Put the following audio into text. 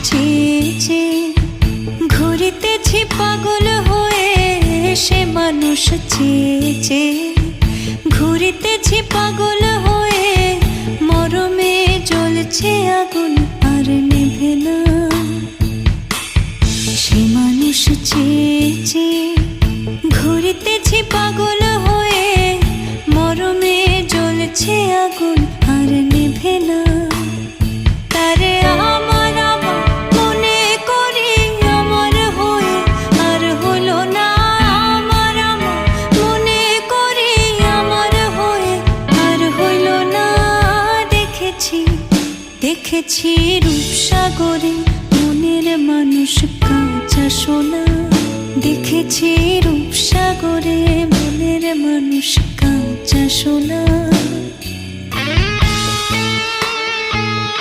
চেয়েছে, ঘুরিতেছি পাগল হয়ে। সে মানুষ চেয়েছে, ঘুরিতেছি পাগল হয়ে। মরমে জ্বলছে আগুন আর নেভে না। সে মানুষ চেয়েছে, ঘুরিতেছি পাগল হয়ে। মরমে জ্বলছে আগুন আর নেভে না। তারে আমার আমার মনে করি আমার হয়ে আর হলো না। আমার আমার মনে করি আমার হয়ে আর হইল না। দেখেছি দেখেছি রূপসাগরে মনের মানুষ কাঁচা সোনা। দেখেছি রূপসাগরে মনের মানুষ কাঁচা সোনা।